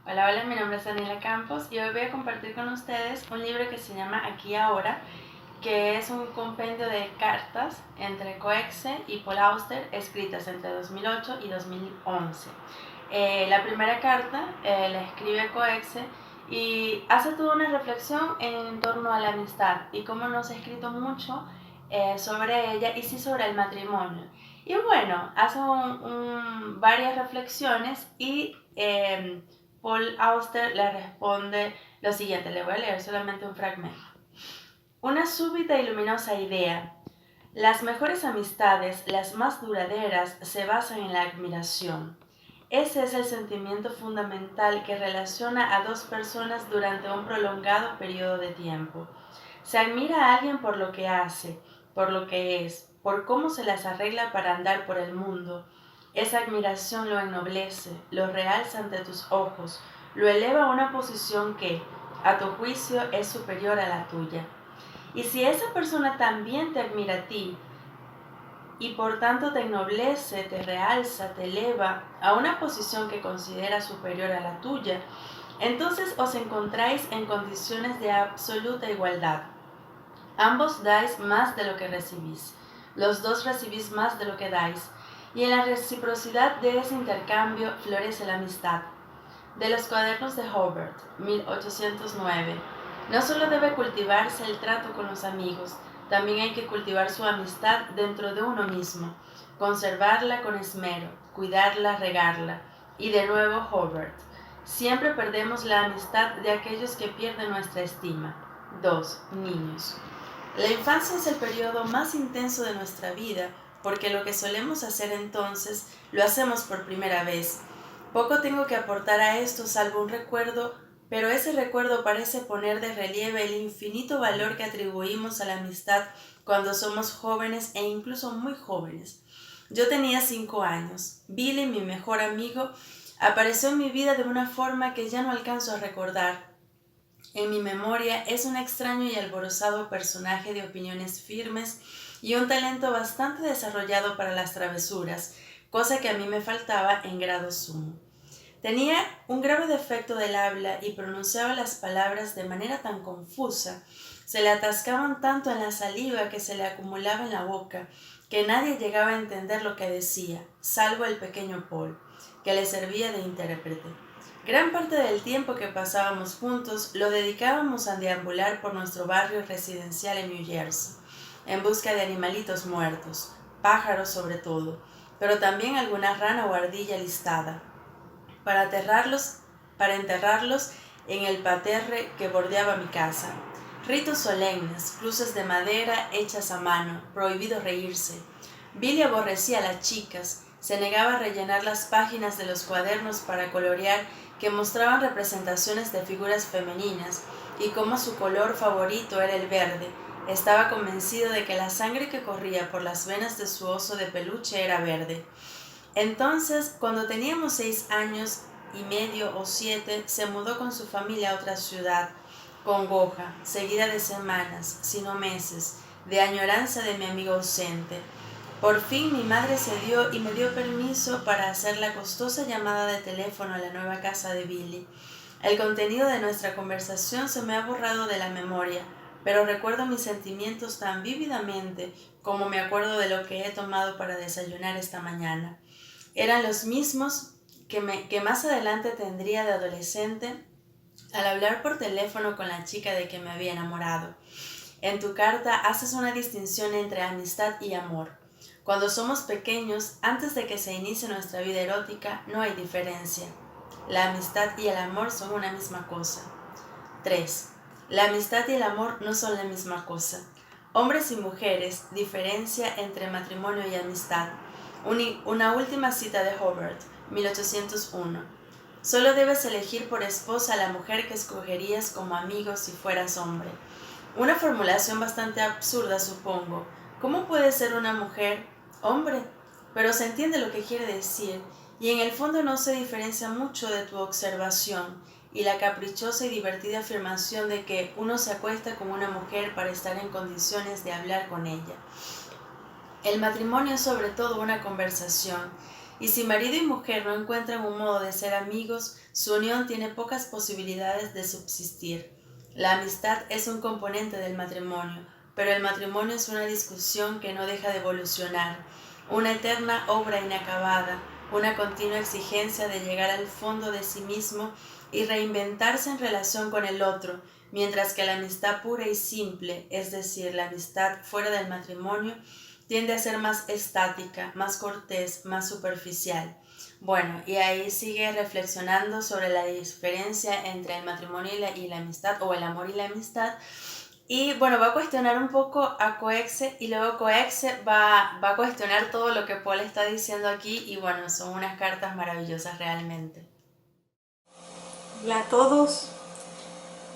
Hola, hola, mi nombre es Daniela Campos y hoy voy a compartir con ustedes un libro que se llama Aquí Ahora, que es un compendio de cartas entre Coetzee y Paul Auster escritas entre 2008 y 2011. La primera carta la escribe Coetzee y hace toda una reflexión en torno a la amistad y cómo no se ha escrito mucho sobre ella y sí sobre el matrimonio. Y bueno, hace varias reflexiones y Paul Auster le responde lo siguiente, le voy a leer solamente un fragmento. Una súbita y luminosa idea. Las mejores amistades, las más duraderas, se basan en la admiración. Ese es el sentimiento fundamental que relaciona a dos personas durante un prolongado periodo de tiempo. Se admira a alguien por lo que hace, por lo que es, por cómo se las arregla para andar por el mundo. Esa admiración lo ennoblece, lo realza ante tus ojos, lo eleva a una posición que, a tu juicio, es superior a la tuya. Y si esa persona también te admira a ti, y por tanto te ennoblece, te realza, te eleva a una posición que consideras superior a la tuya, entonces os encontráis en condiciones de absoluta igualdad. Ambos dais más de lo que recibís. Los dos recibís más de lo que dais. Y en la reciprocidad de ese intercambio florece la amistad. De los cuadernos de Hobart, 1809. No solo debe cultivarse el trato con los amigos, también hay que cultivar su amistad dentro de uno mismo, conservarla con esmero, cuidarla, regarla. Y de nuevo Hobart. Siempre perdemos la amistad de aquellos que pierden nuestra estima. 2. Niños. La infancia es el periodo más intenso de nuestra vida, porque lo que solemos hacer entonces lo hacemos por primera vez. Poco tengo que aportar a esto salvo un recuerdo, pero ese recuerdo parece poner de relieve el infinito valor que atribuimos a la amistad cuando somos jóvenes e incluso muy jóvenes. Yo tenía 5 años. Billy, mi mejor amigo, apareció en mi vida de una forma que ya no alcanzo a recordar. En mi memoria es un extraño y alborozado personaje de opiniones firmes y un talento bastante desarrollado para las travesuras, cosa que a mí me faltaba en grado sumo. Tenía un grave defecto del habla y pronunciaba las palabras de manera tan confusa, se le atascaban tanto en la saliva que se le acumulaba en la boca, que nadie llegaba a entender lo que decía, salvo el pequeño Paul, que le servía de intérprete. Gran parte del tiempo que pasábamos juntos lo dedicábamos a deambular por nuestro barrio residencial en New Jersey, en busca de animalitos muertos, pájaros sobre todo, pero también alguna rana o ardilla listada, para enterrarlos en el parterre que bordeaba mi casa. Ritos solemnes, cruces de madera hechas a mano, prohibido reírse. Billy aborrecía a las chicas, se negaba a rellenar las páginas de los cuadernos para colorear que mostraban representaciones de figuras femeninas, y como su color favorito era el verde, estaba convencido de que la sangre que corría por las venas de su oso de peluche era verde. Entonces, cuando teníamos 6 años y medio o 7, se mudó con su familia a otra ciudad, congoja, seguida de semanas, sino meses, de añoranza de mi amigo ausente. Por fin mi madre cedió y me dio permiso para hacer la costosa llamada de teléfono a la nueva casa de Billy. El contenido de nuestra conversación se me ha borrado de la memoria, pero recuerdo mis sentimientos tan vívidamente como me acuerdo de lo que he tomado para desayunar esta mañana. Eran los mismos que más adelante tendría de adolescente al hablar por teléfono con la chica de que me había enamorado. En tu carta haces una distinción entre amistad y amor. Cuando somos pequeños, antes de que se inicie nuestra vida erótica, no hay diferencia. La amistad y el amor son una misma cosa. 3. La amistad y el amor no son la misma cosa. Hombres y mujeres, diferencia entre matrimonio y amistad. Una última cita de Hobart, 1801. Solo debes elegir por esposa a la mujer que escogerías como amigo si fueras hombre. Una formulación bastante absurda, supongo. ¿Cómo puede ser una mujer hombre? Pero se entiende lo que quiere decir, y en el fondo no se diferencia mucho de tu observación y la caprichosa y divertida afirmación de que uno se acuesta con una mujer para estar en condiciones de hablar con ella. El matrimonio es sobre todo una conversación, Y si marido y mujer no encuentran un modo de ser amigos, su unión tiene pocas posibilidades de subsistir. La amistad es un componente del matrimonio, pero el matrimonio es una discusión que no deja de evolucionar, una eterna obra inacabada, una continua exigencia de llegar al fondo de sí mismo y reinventarse en relación con el otro, mientras que la amistad pura y simple, es decir, la amistad fuera del matrimonio, tiende a ser más estática, más cortés, más superficial. Bueno, y ahí sigue reflexionando sobre la diferencia entre el matrimonio y la amistad, o el amor y la amistad. Y bueno, va a cuestionar un poco a Coexe y luego Coexe va a cuestionar todo lo que Paul está diciendo aquí y bueno, son unas cartas maravillosas realmente. Hola a todos,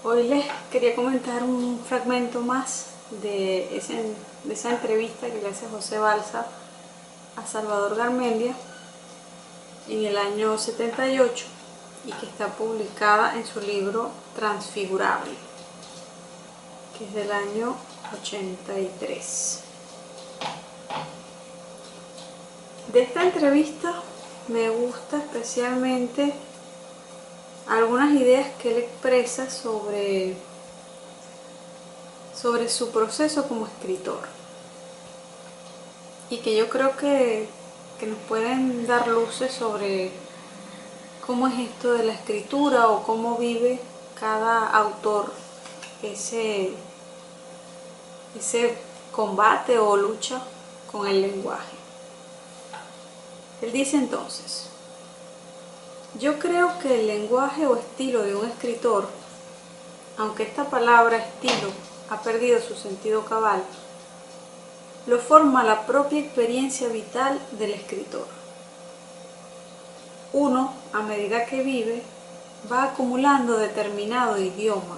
hoy les quería comentar un fragmento más de esa entrevista que le hace José Balsa a Salvador Garmendia en el año 78 y que está publicada en su libro Transfigurable, que es del año 83. De esta entrevista me gusta especialmente algunas ideas que él expresa sobre su proceso como escritor y que yo creo que nos pueden dar luces sobre cómo es esto de la escritura o cómo vive cada autor ese combate o lucha con el lenguaje. Él dice entonces: yo creo que el lenguaje o estilo de un escritor, aunque esta palabra estilo ha perdido su sentido cabal, lo forma la propia experiencia vital del escritor. Uno, a medida que vive, va acumulando determinado idioma,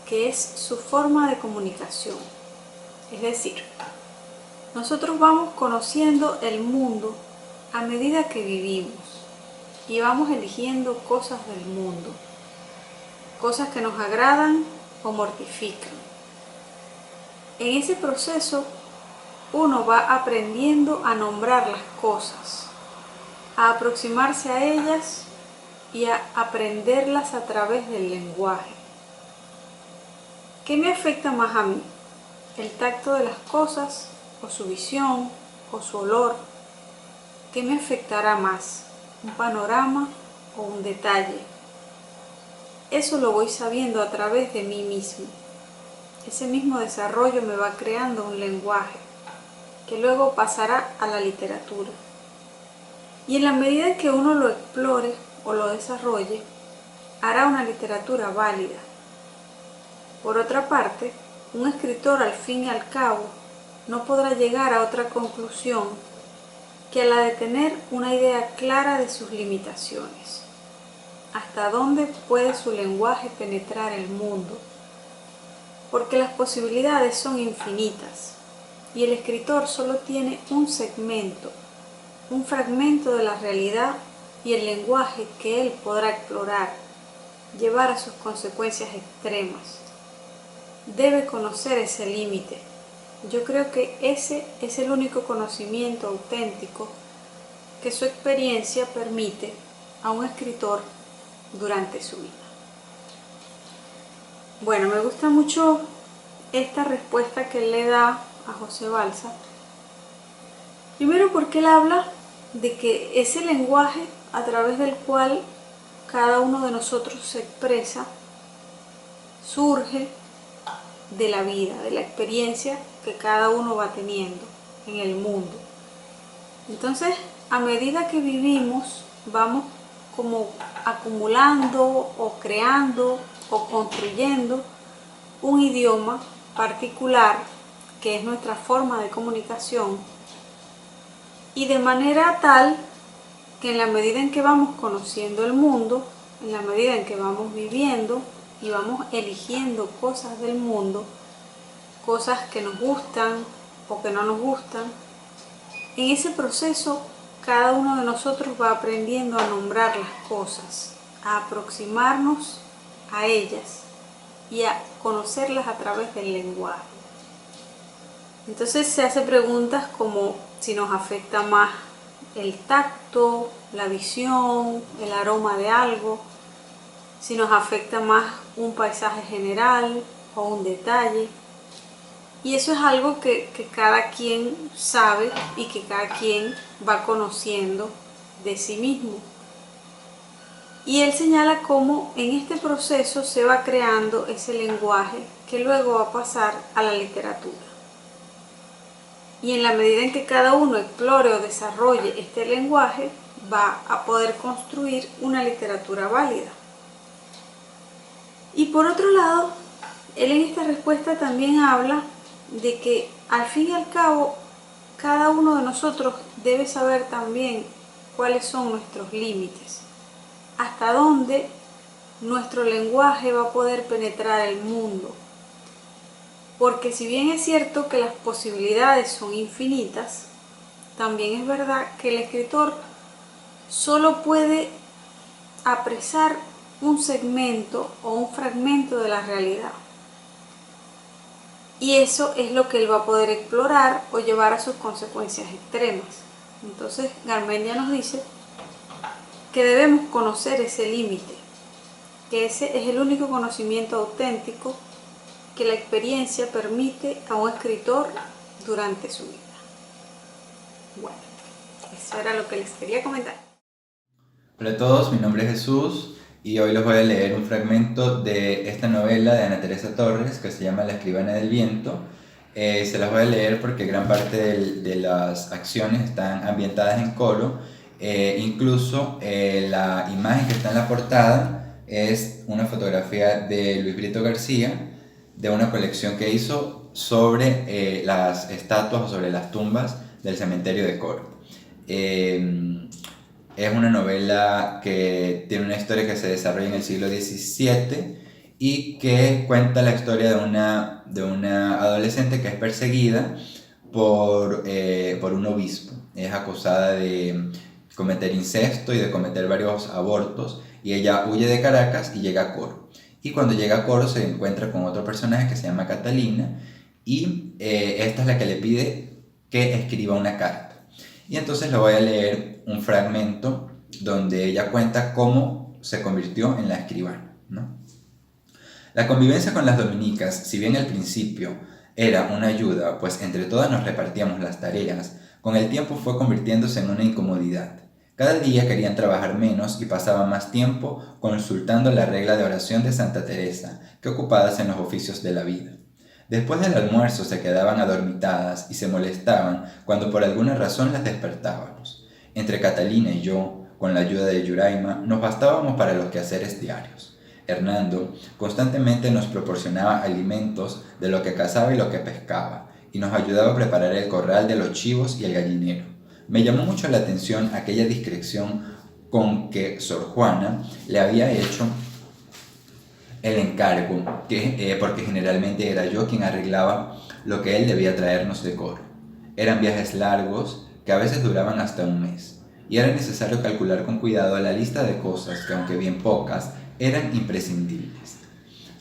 que es su forma de comunicación. Es decir, nosotros vamos conociendo el mundo a medida que vivimos y vamos eligiendo cosas del mundo, cosas que nos agradan o mortifican. En ese proceso, uno va aprendiendo a nombrar las cosas, a aproximarse a ellas y a aprenderlas a través del lenguaje. ¿Qué me afecta más a mí? ¿El tacto de las cosas, o su visión, o su olor? ¿Qué me afectará más? ¿Un panorama o un detalle? Eso lo voy sabiendo a través de mí mismo. Ese mismo desarrollo me va creando un lenguaje que luego pasará a la literatura. Y en la medida que uno lo explore o lo desarrolle, hará una literatura válida. Por otra parte, un escritor al fin y al cabo no podrá llegar a otra conclusión que a la de tener una idea clara de sus limitaciones, hasta dónde puede su lenguaje penetrar el mundo, porque las posibilidades son infinitas y el escritor solo tiene un segmento, un fragmento de la realidad y el lenguaje que él podrá explorar, llevar a sus consecuencias extremas. Debe conocer ese límite. Yo creo que ese es el único conocimiento auténtico que su experiencia permite a un escritor durante su vida. Bueno, me gusta mucho esta respuesta que él le da a José Balsa. Primero porque él habla de que ese lenguaje a través del cual cada uno de nosotros se expresa surge de la vida, de la experiencia que cada uno va teniendo en el mundo. Entonces, a medida que vivimos, vamos como acumulando o creando o construyendo un idioma particular que es nuestra forma de comunicación, y de manera tal que en la medida en que vamos conociendo el mundo, en la medida en que vamos viviendo y vamos eligiendo cosas del mundo, cosas que nos gustan o que no nos gustan, en ese proceso cada uno de nosotros va aprendiendo a nombrar las cosas, a aproximarnos a ellas y a conocerlas a través del lenguaje. Entonces se hace preguntas como si nos afecta más el tacto, la visión, el aroma de algo, si nos afecta más un paisaje general o un detalle. Y eso es algo que cada quien sabe y que cada quien va conociendo de sí mismo. Y él señala cómo en este proceso se va creando ese lenguaje que luego va a pasar a la literatura. Y en la medida en que cada uno explore o desarrolle este lenguaje, va a poder construir una literatura válida. Y por otro lado, él en esta respuesta también habla de que al fin y al cabo cada uno de nosotros debe saber también cuáles son nuestros límites, hasta dónde nuestro lenguaje va a poder penetrar el mundo. Porque si bien es cierto que las posibilidades son infinitas, también es verdad que el escritor solo puede apresar un segmento o un fragmento de la realidad. Y eso es lo que él va a poder explorar o llevar a sus consecuencias extremas. Entonces Garmendia nos dice que debemos conocer ese límite, que ese es el único conocimiento auténtico que la experiencia permite a un escritor durante su vida. Bueno, eso era lo que les quería comentar. Hola a todos, mi nombre es Jesús y hoy les voy a leer un fragmento de esta novela de Ana Teresa Torres que se llama La escribana del viento. Se las voy a leer porque gran parte de las acciones están ambientadas en Coro. Incluso la imagen que está en la portada es una fotografía de Luis Brito García de una colección que hizo sobre las estatuas o sobre las tumbas del cementerio de Coro. Es una novela que tiene una historia que se desarrolla en el siglo XVII y que cuenta la historia de una adolescente que es perseguida por un obispo. Es acusada de cometer incesto y de cometer varios abortos y ella huye de Caracas y llega a Coro. Y cuando llega a Coro se encuentra con otro personaje que se llama Catalina y esta es la que le pide que escriba una carta. Y entonces le voy a leer un fragmento donde ella cuenta cómo se convirtió en la escribana, ¿no? La convivencia con las dominicas, si bien al principio era una ayuda, pues entre todas nos repartíamos las tareas, con el tiempo fue convirtiéndose en una incomodidad. Cada día querían trabajar menos y pasaban más tiempo consultando la regla de oración de Santa Teresa que ocupadas en los oficios de la vida. Después del almuerzo se quedaban adormitadas y se molestaban cuando por alguna razón las despertábamos. Entre Catalina y yo, con la ayuda de Yuraima, nos bastábamos para los quehaceres diarios. Hernando constantemente nos proporcionaba alimentos de lo que cazaba y lo que pescaba, y nos ayudaba a preparar el corral de los chivos y el gallinero. Me llamó mucho la atención aquella discreción con que Sor Juana le había hecho el encargo, porque generalmente era yo quien arreglaba lo que él debía traernos de Coro. Eran viajes largos que a veces duraban hasta un mes, y era necesario calcular con cuidado la lista de cosas que, aunque bien pocas, eran imprescindibles.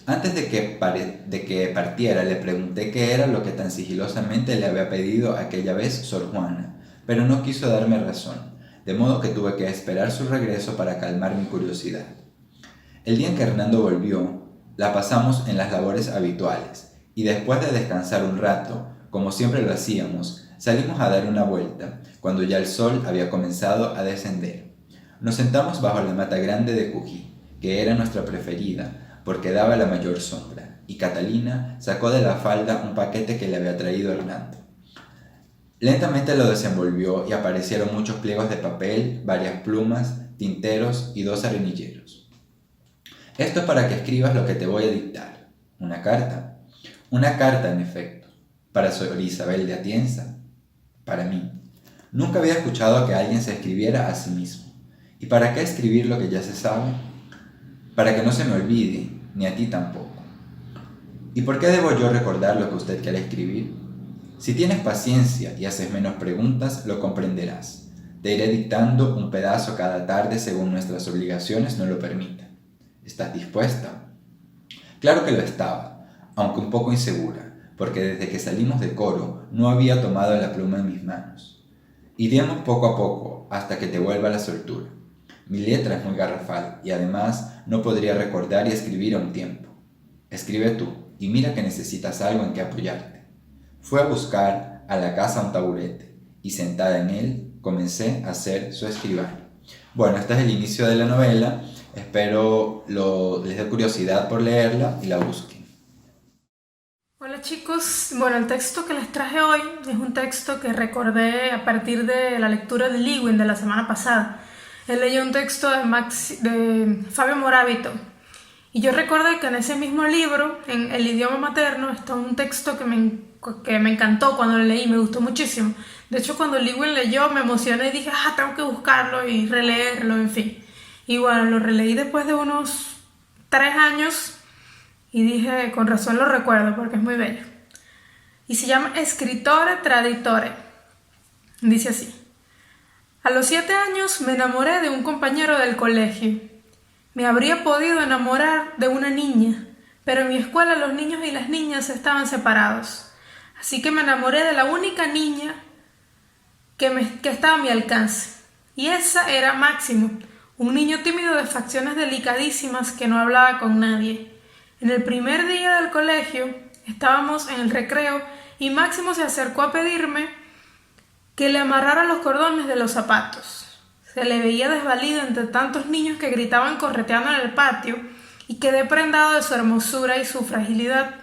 Antes de que partiera le pregunté qué era lo que tan sigilosamente le había pedido aquella vez Sor Juana, pero no quiso darme razón, de modo que tuve que esperar su regreso para calmar mi curiosidad. El día en que Hernando volvió, la pasamos en las labores habituales, y después de descansar un rato, como siempre lo hacíamos, salimos a dar una vuelta, cuando ya el sol había comenzado a descender. Nos sentamos bajo la mata grande de Cují, que era nuestra preferida, porque daba la mayor sombra, y Catalina sacó de la falda un paquete que le había traído Hernando. Lentamente lo desenvolvió y aparecieron muchos pliegos de papel, varias plumas, tinteros y 2 arenilleros. Esto es para que escribas lo que te voy a dictar. ¿Una carta? Una carta, en efecto. ¿Para Sor Isabel de Atienza? Para mí. Nunca había escuchado que alguien se escribiera a sí mismo. ¿Y para qué escribir lo que ya se sabe? Para que no se me olvide, ni a ti tampoco. ¿Y por qué debo yo recordar lo que usted quiere escribir? Si tienes paciencia y haces menos preguntas, lo comprenderás. Te iré dictando un pedazo cada tarde según nuestras obligaciones nos lo permitan. ¿Estás dispuesta? Claro que lo estaba, aunque un poco insegura, porque desde que salimos de Coro no había tomado la pluma en mis manos. Iremos poco a poco hasta que te vuelva la soltura. Mi letra es muy garrafal y además no podría recordar y escribir a un tiempo. Escribe tú y mira que necesitas algo en que apoyarte. Fue a buscar a la casa un taburete y sentada en él comencé a ser su escribano. Bueno, este es el inicio de la novela. Espero les dé curiosidad por leerla y la busquen. Hola chicos, bueno, el texto que les traje hoy es un texto que recordé a partir de la lectura de Lewin de la semana pasada. Él leyó un texto de Fabio Moravito y yo recordé que en ese mismo libro, en el idioma materno, está un texto que me encantó cuando lo leí, me gustó muchísimo. De hecho, cuando Lewin leyó me emocioné y dije, tengo que buscarlo y releerlo, en fin. Y bueno, lo releí después de unos 3 años y dije, con razón lo recuerdo porque es muy bello. Y se llama Scrittore Traditore. Dice así: a los 7 años me enamoré de un compañero del colegio. Me habría podido enamorar de una niña, pero en mi escuela los niños y las niñas estaban separados. Así que me enamoré de la única niña que estaba a mi alcance. Y esa era Máximo, un niño tímido de facciones delicadísimas que no hablaba con nadie. En el primer día del colegio estábamos en el recreo y Máximo se acercó a pedirme que le amarrara los cordones de los zapatos. Se le veía desvalido entre tantos niños que gritaban correteando en el patio y quedé prendado de su hermosura y su fragilidad.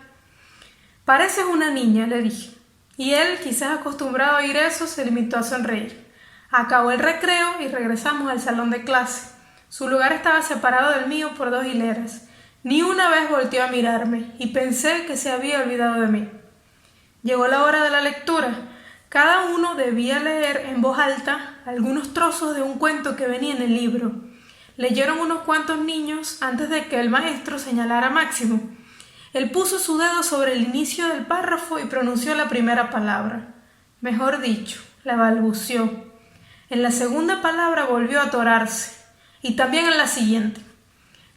Pareces una niña, le dije. Y él, quizás acostumbrado a oír eso, se limitó a sonreír. Acabó el recreo y regresamos al salón de clase. Su lugar estaba separado del mío por 2 hileras. Ni una vez volteó a mirarme y pensé que se había olvidado de mí. Llegó la hora de la lectura. Cada uno debía leer en voz alta algunos trozos de un cuento que venía en el libro. Leyeron unos cuantos niños antes de que el maestro señalara a Máximo. Él puso su dedo sobre el inicio del párrafo y pronunció la primera palabra. Mejor dicho, la balbuceó. En la segunda palabra volvió a atorarse, y también en la siguiente.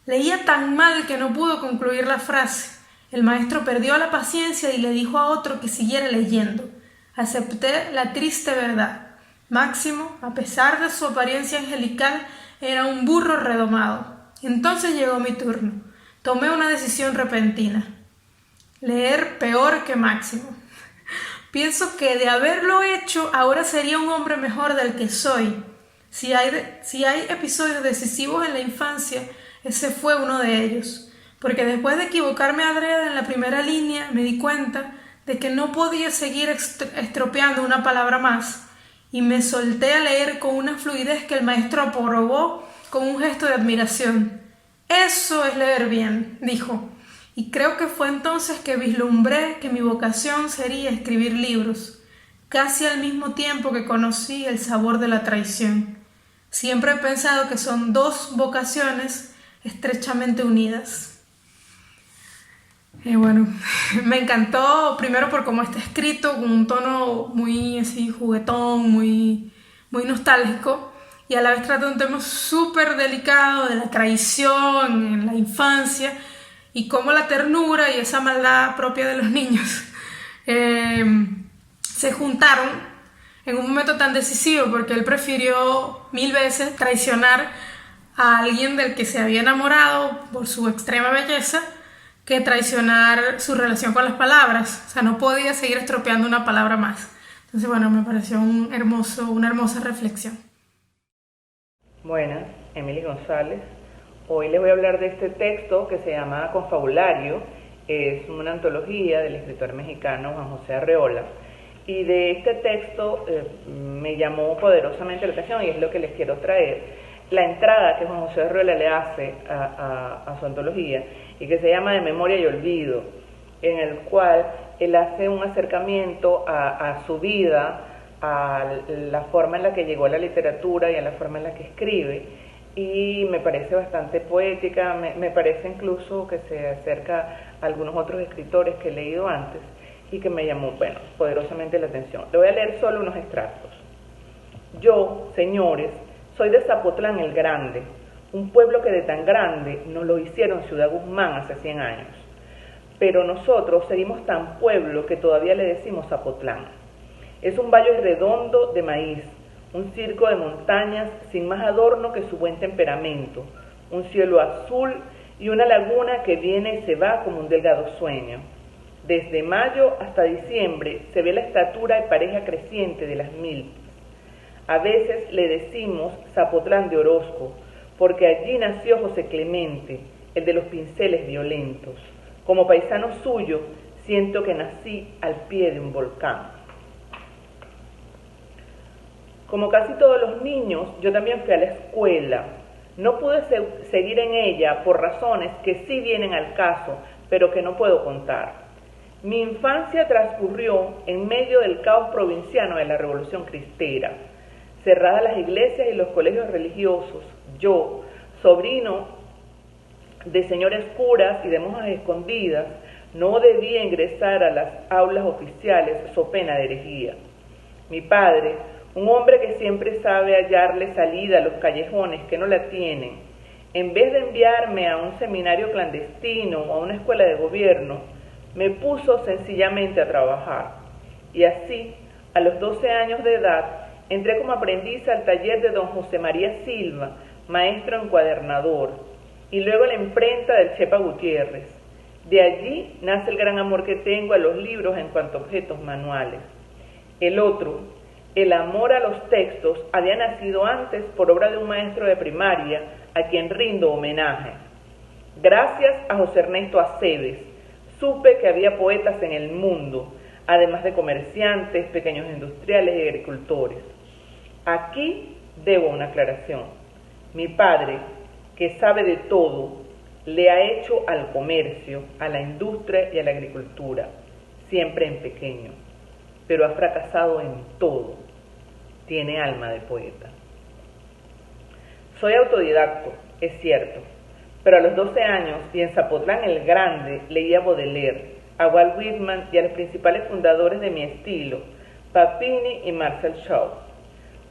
Leía tan mal que no pudo concluir la frase. El maestro perdió la paciencia y le dijo a otro que siguiera leyendo. Acepté la triste verdad. Máximo, a pesar de su apariencia angelical, era un burro redomado. Entonces llegó mi turno. Tomé una decisión repentina. Leer peor que Máximo. Pienso que de haberlo hecho, ahora sería un hombre mejor del que soy. Si hay episodios decisivos en la infancia, ese fue uno de ellos. Porque después de equivocarme adrede en la primera línea, me di cuenta de que no podía seguir estropeando una palabra más, y me solté a leer con una fluidez que el maestro aprobó con un gesto de admiración. Eso es leer bien, dijo, y creo que fue entonces que vislumbré que mi vocación sería escribir libros, casi al mismo tiempo que conocí el sabor de la traición. Siempre he pensado que son 2 vocaciones estrechamente unidas. Bueno, me encantó primero por cómo está escrito, con un tono muy así juguetón, muy nostálgico, y a la vez trata un tema súper delicado de la traición en la infancia y cómo la ternura y esa maldad propia de los niños se juntaron en un momento tan decisivo, porque él prefirió 1000 veces traicionar a alguien del que se había enamorado por su extrema belleza que traicionar su relación con las palabras. O sea, no podía seguir estropeando una palabra más. Entonces, bueno, me pareció una hermosa reflexión. Buenas, Emily González. Hoy les voy a hablar de este texto que se llama Confabulario. Es una antología del escritor mexicano Juan José Arreola. Y de este texto me llamó poderosamente la atención y es lo que les quiero traer. La entrada que Juan José Arreola le hace a su antología y que se llama De Memoria y Olvido, en el cual él hace un acercamiento a su vida, a la forma en la que llegó a la literatura y a la forma en la que escribe, y me parece bastante poética, me parece incluso que se acerca a algunos otros escritores que he leído antes y que me llamó, poderosamente la atención. Le voy a leer solo unos extractos. Yo, señores, soy de Zapotlán el Grande, un pueblo que de tan grande nos lo hicieron Ciudad Guzmán hace 100 años. Pero nosotros seguimos tan pueblo que todavía le decimos Zapotlán. Es un valle redondo de maíz, un circo de montañas sin más adorno que su buen temperamento, un cielo azul y una laguna que viene y se va como un delgado sueño. Desde mayo hasta diciembre se ve la estatura y pareja creciente de las milpas. A veces le decimos Zapotlán de Orozco, porque allí nació José Clemente, el de los pinceles violentos. Como paisano suyo, siento que nací al pie de un volcán. Como casi todos los niños, yo también fui a la escuela. No pude seguir en ella por razones que sí vienen al caso, pero que no puedo contar. Mi infancia transcurrió en medio del caos provinciano de la Revolución Cristera. Cerradas las iglesias y los colegios religiosos, yo, sobrino de señores curas y de monjas escondidas, no debía ingresar a las aulas oficiales so pena de herejía. Mi padre, un hombre que siempre sabe hallarle salida a los callejones que no la tienen, en vez de enviarme a un seminario clandestino o a una escuela de gobierno, me puso sencillamente a trabajar. Y así, a los 12 años de edad, entré como aprendiz al taller de don José María Silva, maestro encuadernador, y luego a la imprenta del Chepa Gutiérrez. De allí nace el gran amor que tengo a los libros en cuanto a objetos manuales. El otro, el amor a los textos, había nacido antes por obra de un maestro de primaria a quien rindo homenaje. Gracias a José Ernesto Aceves, supe que había poetas en el mundo, además de comerciantes, pequeños industriales y agricultores. Aquí debo una aclaración. Mi padre, que sabe de todo, le ha hecho al comercio, a la industria y a la agricultura, siempre en pequeño, pero ha fracasado en todo. Tiene alma de poeta. Soy autodidacto, es cierto, pero a los 12 años y en Zapotlán el Grande leía Baudelaire, a Walt Whitman y a los principales fundadores de mi estilo, Papini y Marcel Shaw,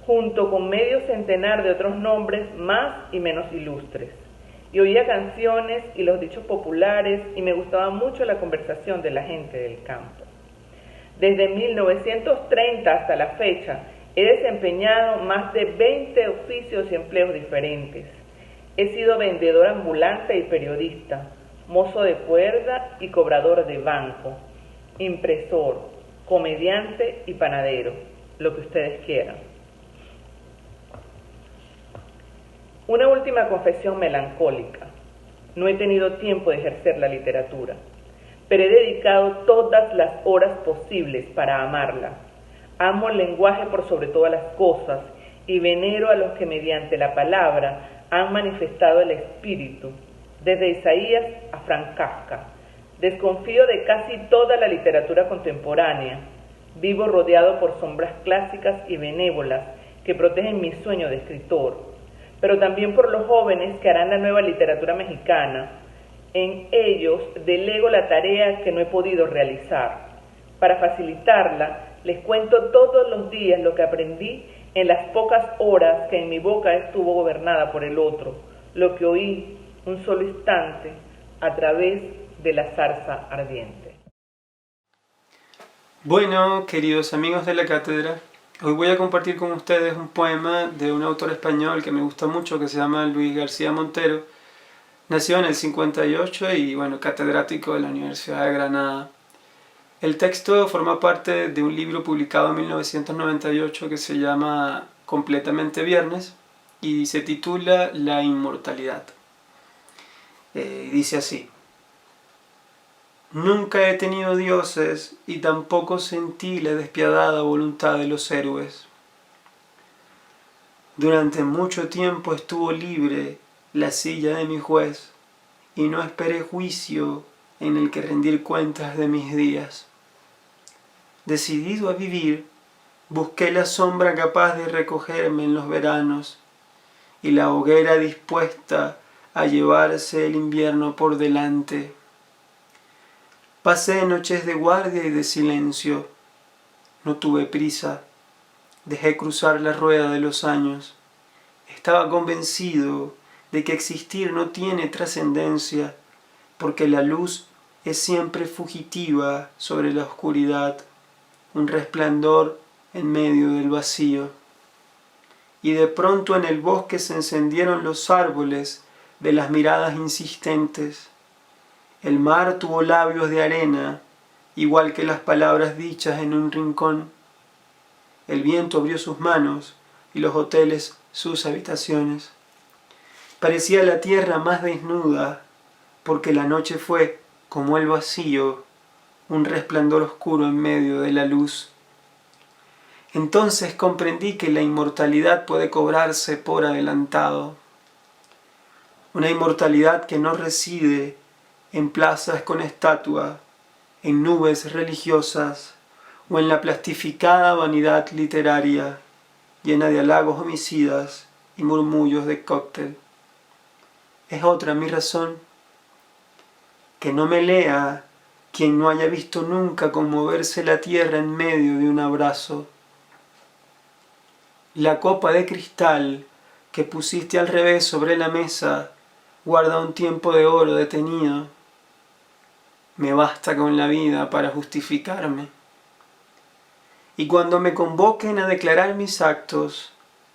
junto con medio centenar de otros nombres más y menos ilustres. Y oía canciones y los dichos populares y me gustaba mucho la conversación de la gente del campo. Desde 1930 hasta la fecha he desempeñado más de 20 oficios y empleos diferentes. He sido vendedor ambulante y periodista, mozo de cuerda y cobrador de banco, impresor, comediante y panadero, lo que ustedes quieran. Una última confesión melancólica. No he tenido tiempo de ejercer la literatura, pero he dedicado todas las horas posibles para amarla. Amo el lenguaje por sobre todas las cosas y venero a los que mediante la palabra han manifestado el espíritu, desde Isaías a Franz Kafka. Desconfío de casi toda la literatura contemporánea. Vivo rodeado por sombras clásicas y benévolas que protegen mi sueño de escritor, pero también por los jóvenes que harán la nueva literatura mexicana. En ellos delego la tarea que no he podido realizar. Para facilitarla, les cuento todos los días lo que aprendí en las pocas horas que en mi boca estuvo gobernada por el otro, lo que oí un solo instante a través de la zarza ardiente. Bueno, queridos amigos de la cátedra, hoy voy a compartir con ustedes un poema de un autor español que me gusta mucho, que se llama Luis García Montero. Nació en el 58 y, catedrático de la Universidad de Granada. El texto forma parte de un libro publicado en 1998 que se llama Completamente Viernes y se titula La Inmortalidad. Dice así: Nunca he tenido dioses y tampoco sentí la despiadada voluntad de los héroes. Durante mucho tiempo estuvo libre la silla de mi juez y no esperé juicio en el que rendir cuentas de mis días. Decidido a vivir, busqué la sombra capaz de recogerme en los veranos y la hoguera dispuesta a llevarse el invierno por delante. Pasé noches de guardia y de silencio. No tuve prisa. Dejé cruzar la rueda de los años. Estaba convencido de que existir no tiene trascendencia, porque la luz es siempre fugitiva sobre la oscuridad, un resplandor en medio del vacío. y de pronto en el bosque se encendieron los árboles de las miradas insistentes. El mar tuvo labios de arena, igual que las palabras dichas en un rincón. El viento abrió sus manos y los hoteles sus habitaciones. Parecía la tierra más desnuda, porque la noche fue, como el vacío, un resplandor oscuro en medio de la luz. Entonces comprendí que la inmortalidad puede cobrarse por adelantado. Una inmortalidad que no reside en plazas con estatua, en nubes religiosas o en la plastificada vanidad literaria, llena de halagos homicidas y murmullos de cóctel. Es otra mi razón. Que no me lea quien no haya visto nunca conmoverse la tierra en medio de un abrazo. La copa de cristal que pusiste al revés sobre la mesa guarda un tiempo de oro detenido. Me basta con la vida para justificarme. Y cuando me convoquen a declarar mis actos,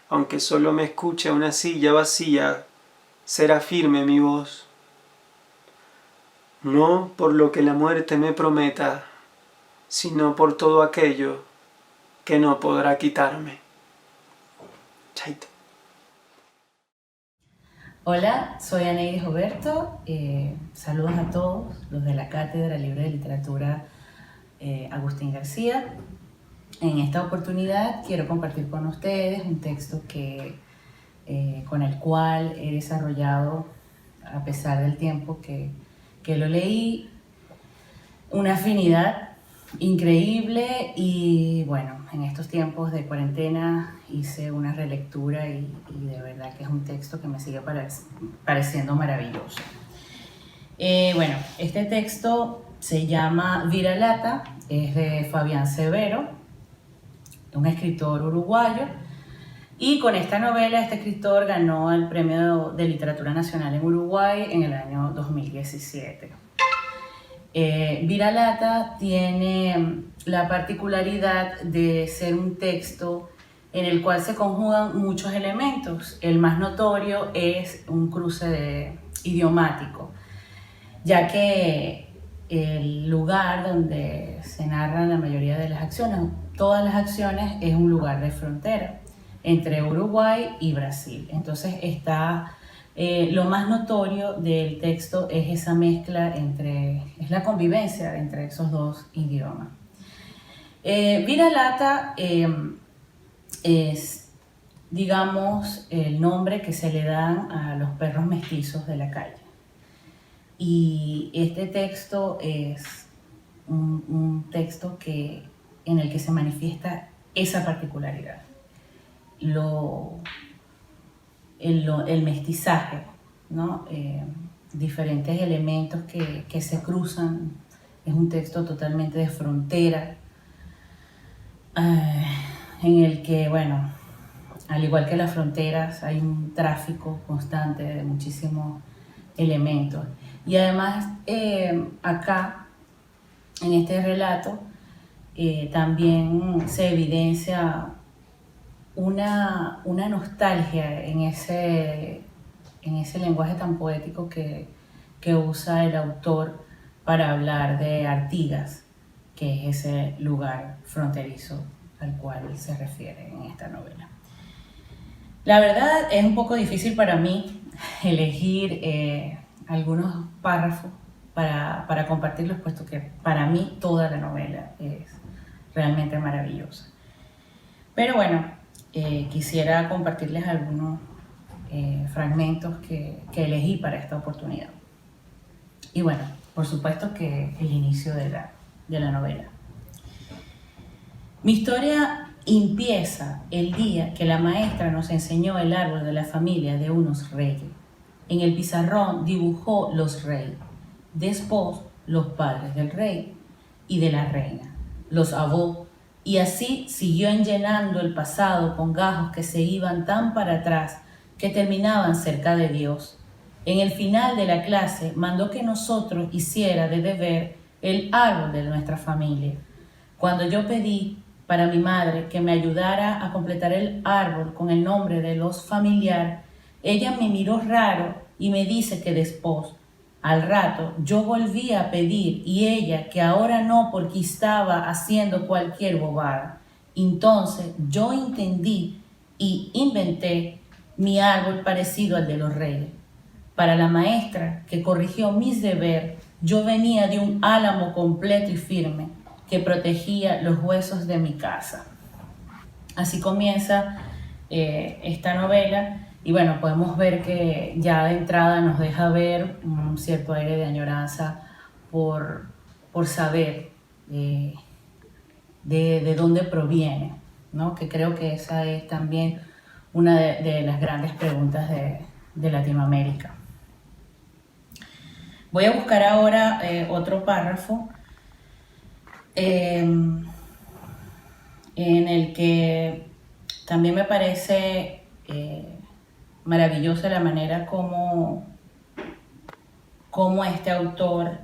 aunque solo me escuche una silla vacía, será firme mi voz. No por lo que la muerte me prometa, sino por todo aquello que no podrá quitarme. Chaito. Hola, soy Aneidi Roberto. Saludos a todos los de la Cátedra Libre de Literatura Agustín García. En esta oportunidad quiero compartir con ustedes un texto con el cual he desarrollado, a pesar del tiempo que lo leí, una afinidad increíble y bueno, en estos tiempos de cuarentena hice una relectura y de verdad que es un texto que me sigue pareciendo maravilloso. Bueno, este texto se llama Viralata, es de Fabián Severo, un escritor uruguayo, y con esta novela este escritor ganó el Premio de Literatura Nacional en Uruguay en el año 2017. Viralata tiene la particularidad de ser un texto en el cual se conjugan muchos elementos. El más notorio es un cruce idiomático, ya que el lugar donde se narran la mayoría de las acciones, todas las acciones, es un lugar de frontera entre Uruguay y Brasil. Entonces lo más notorio del texto es esa mezcla es la convivencia entre esos dos idiomas. Viralata es, digamos, el nombre que se le dan a los perros mestizos de la calle. Y este texto es un texto en el que se manifiesta esa particularidad. El mestizaje, ¿no? Diferentes elementos que se cruzan. Es un texto totalmente de frontera, en el que, bueno, al igual que las fronteras, hay un tráfico constante de muchísimos elementos. Y además, acá, en este relato, también se evidencia una nostalgia en ese lenguaje tan poético que usa el autor para hablar de Artigas, que es ese lugar fronterizo al cual se refiere en esta novela. La verdad es un poco difícil para mí elegir algunos párrafos para compartirlos, puesto que para mí toda la novela es realmente maravillosa. Pero bueno, quisiera compartirles algunos fragmentos que elegí para esta oportunidad. Y bueno, por supuesto que el inicio de la novela. Mi historia empieza el día que la maestra nos enseñó el árbol de la familia de unos reyes. En el pizarrón dibujó los reyes, después los padres del rey y de la reina, los avós, y así siguió llenando el pasado con gajos que se iban tan para atrás que terminaban cerca de Dios. En el final de la clase mandó que nosotros hiciera de deber el árbol de nuestra familia. Cuando yo pedí para mi madre que me ayudara a completar el árbol con el nombre de los familiar, ella me miró raro y me dice que después, al rato, yo volví a pedir y ella que ahora no porque estaba haciendo cualquier bobada. Entonces yo entendí y inventé mi árbol parecido al de los reyes. Para la maestra que corrigió mis deberes, yo venía de un álamo completo y firme que protegía los huesos de mi casa. Así comienza esta novela y bueno, podemos ver que ya de entrada nos deja ver un cierto aire de añoranza por saber de dónde proviene, ¿no? Que creo que esa es también una de las grandes preguntas de Latinoamérica. Voy a buscar ahora otro párrafo en el que también me parece maravillosa la manera como este autor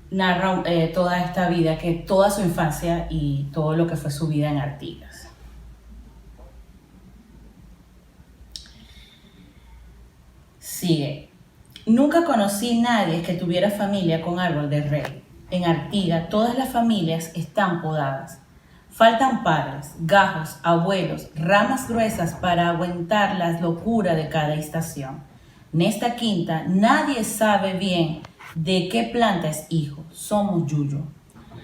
narra toda esta vida, que toda su infancia y todo lo que fue su vida en Artigas. Sigue. Nunca conocí nadie que tuviera familia con árbol de rey. En Artigas todas las familias están podadas. Faltan padres, gajos, abuelos, ramas gruesas para aguantar las locuras de cada estación. En esta quinta nadie sabe bien de qué planta es hijo, somos yuyo.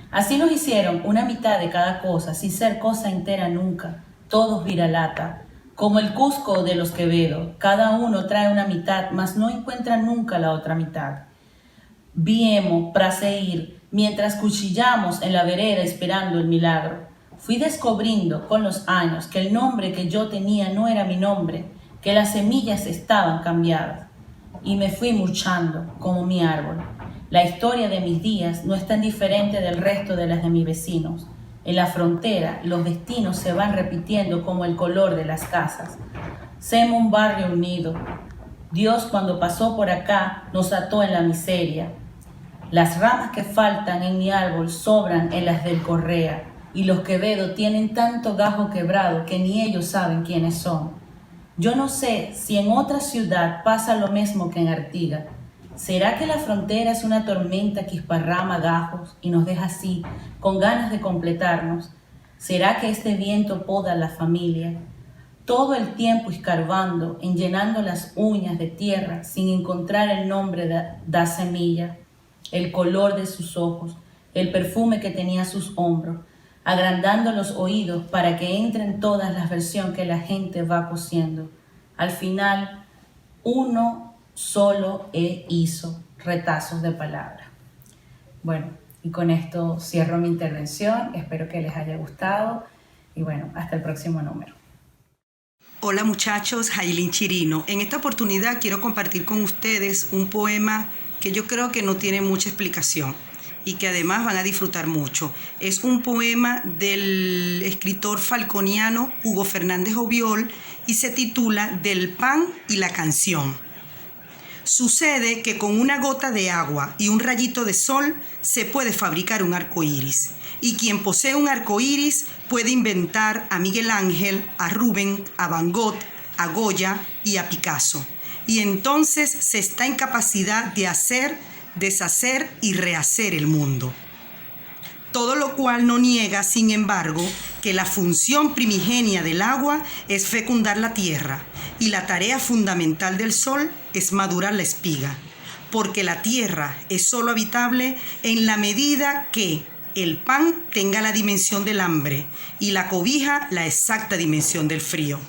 Así nos hicieron una mitad de cada cosa, sin ser cosa entera nunca, todos viralata. Como el Cusco de los Quevedo, cada uno trae una mitad, mas no encuentra nunca la otra mitad. Viemos praseir mientras cuchillamos en la vereda esperando el milagro. Fui descubriendo con los años que el nombre que yo tenía no era mi nombre, que las semillas estaban cambiadas. Y me fui murchando como mi árbol. La historia de mis días no es tan diferente del resto de las de mis vecinos. En la frontera, los destinos se van repitiendo como el color de las casas. Semos un barrio unido. Dios, cuando pasó por acá, nos ató en la miseria. Las ramas que faltan en mi árbol sobran en las del Correa, y los Quevedo tienen tanto gajo quebrado que ni ellos saben quiénes son. Yo no sé si en otra ciudad pasa lo mismo que en Artigas. ¿Será que la frontera es una tormenta que esparrama gajos y nos deja así, con ganas de completarnos? ¿Será que este viento poda la familia? Todo el tiempo escarbando, llenando las uñas de tierra, sin encontrar el nombre de semilla, el color de sus ojos, el perfume que tenía sus hombros, agrandando los oídos para que entren todas las versiones que la gente va cosiendo. Al final, uno solo hizo retazos de palabras. Bueno, y con esto cierro mi intervención. Espero que les haya gustado y bueno, hasta el próximo número. Hola muchachos, Jailin Chirino. En esta oportunidad quiero compartir con ustedes un poema que yo creo que no tiene mucha explicación y que además van a disfrutar mucho. Es un poema del escritor falconiano Hugo Fernández Obiol y se titula Del pan y la canción. Sucede que con una gota de agua y un rayito de sol se puede fabricar un arco iris. Y quien posee un arco iris puede inventar a Miguel Ángel, a Rubén, a Van Gogh, a Goya y a Picasso. Y entonces se está en capacidad de hacer, deshacer y rehacer el mundo. Todo lo cual no niega, sin embargo, que la función primigenia del agua es fecundar la tierra y la tarea fundamental del sol es madurar la espiga, porque la tierra es solo habitable en la medida que el pan tenga la dimensión del hambre y la cobija la exacta dimensión del frío.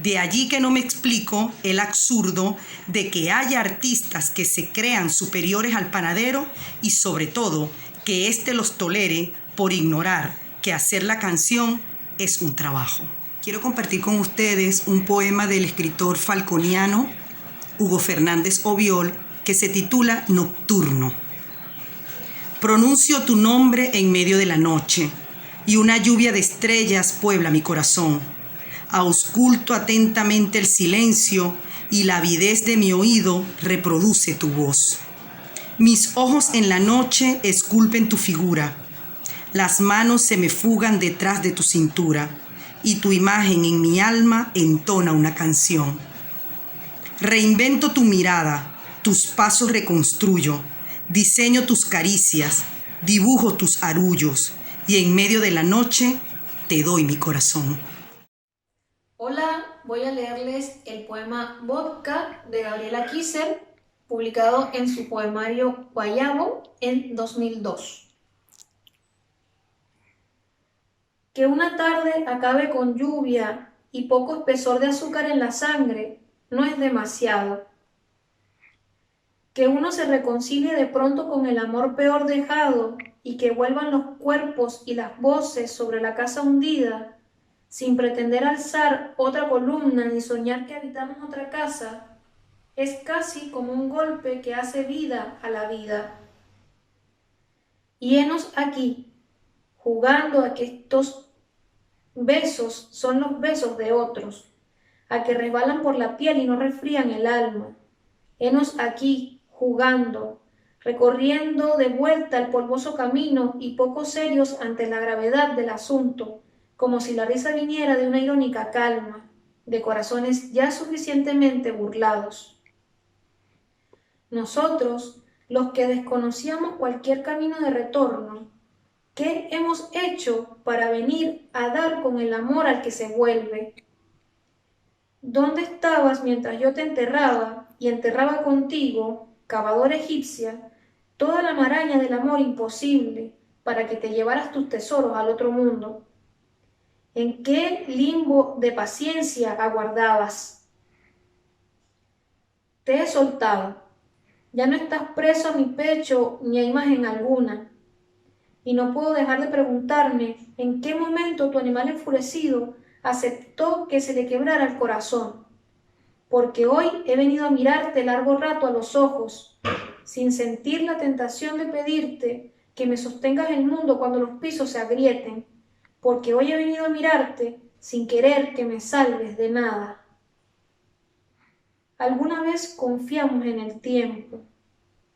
De allí que no me explico el absurdo de que haya artistas que se crean superiores al panadero y sobre todo que éste los tolere por ignorar que hacer la canción es un trabajo. Quiero compartir con ustedes un poema del escritor falconiano Hugo Fernández Obiol que se titula Nocturno. Pronuncio tu nombre en medio de la noche y una lluvia de estrellas puebla mi corazón. Ausculto atentamente el silencio y la avidez de mi oído reproduce tu voz. Mis ojos en la noche esculpen tu figura Las manos se me fugan detrás de tu cintura y tu imagen en mi alma entona una canción. Reinvento tu mirada, tus pasos reconstruyo, diseño tus caricias, dibujo tus arrullos y en medio de la noche te doy mi corazón. Hola, voy a leerles el poema Vodka de Gabriela Kisser, publicado en su poemario Guayabo en 2002. Que una tarde acabe con lluvia y poco espesor de azúcar en la sangre no es demasiado. Que uno se reconcilie de pronto con el amor peor dejado y que vuelvan los cuerpos y las voces sobre la casa hundida, sin pretender alzar otra columna ni soñar que habitamos otra casa, es casi como un golpe que hace vida a la vida. Y henos aquí, jugando a que estos besos son los besos de otros, a que resbalan por la piel y no resfrían el alma. Henos aquí, jugando, recorriendo de vuelta el polvoso camino y poco serios ante la gravedad del asunto, como si la risa viniera de una irónica calma, de corazones ya suficientemente burlados. Nosotros, los que desconocíamos cualquier camino de retorno, ¿qué hemos hecho para venir a dar con el amor al que se vuelve? ¿Dónde estabas mientras yo te enterraba y enterraba contigo, cavadora egipcia, toda la maraña del amor imposible para que te llevaras tus tesoros al otro mundo? ¿En qué limbo de paciencia aguardabas? Te he soltado. Ya no estás preso a mi pecho ni a imagen alguna. Y no puedo dejar de preguntarme en qué momento tu animal enfurecido aceptó que se le quebrara el corazón. Porque hoy he venido a mirarte largo rato a los ojos, sin sentir la tentación de pedirte que me sostengas el mundo cuando los pisos se agrieten. Porque hoy he venido a mirarte sin querer que me salves de nada. Alguna vez confiamos en el tiempo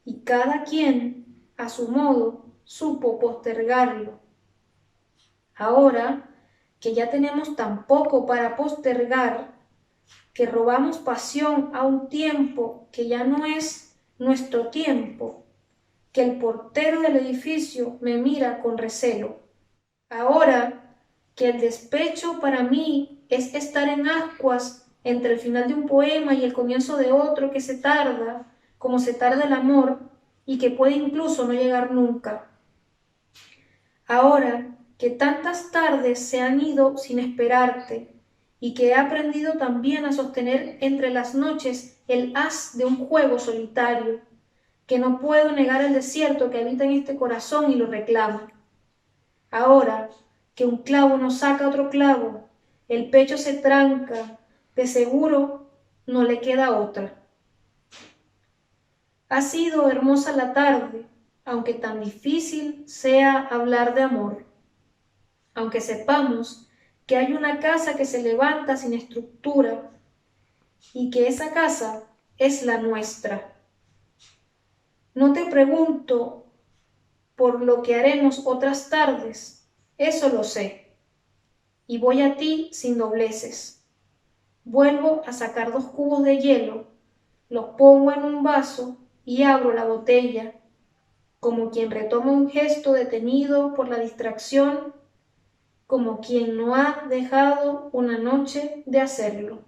y cada quien, a su modo, supo postergarlo. Ahora que ya tenemos tan poco para postergar, que robamos pasión a un tiempo que ya no es nuestro tiempo, que el portero del edificio me mira con recelo. Ahora que el despecho para mí es estar en ascuas entre el final de un poema y el comienzo de otro que se tarda, como se tarda el amor, y que puede incluso no llegar nunca. Ahora que tantas tardes se han ido sin esperarte, y que he aprendido también a sostener entre las noches el haz de un juego solitario, que no puedo negar el desierto que habita en este corazón y lo reclama. Ahora que un clavo no saca otro clavo, el pecho se tranca, de seguro no le queda otra. Ha sido hermosa la tarde, aunque tan difícil sea hablar de amor. Aunque sepamos que hay una casa que se levanta sin estructura y que esa casa es la nuestra. No te pregunto por lo que haremos otras tardes, eso lo sé, y voy a ti sin dobleces. Vuelvo a sacar 2 cubos de hielo, los pongo en un vaso y abro la botella, como quien retoma un gesto detenido por la distracción, como quien no ha dejado una noche de hacerlo.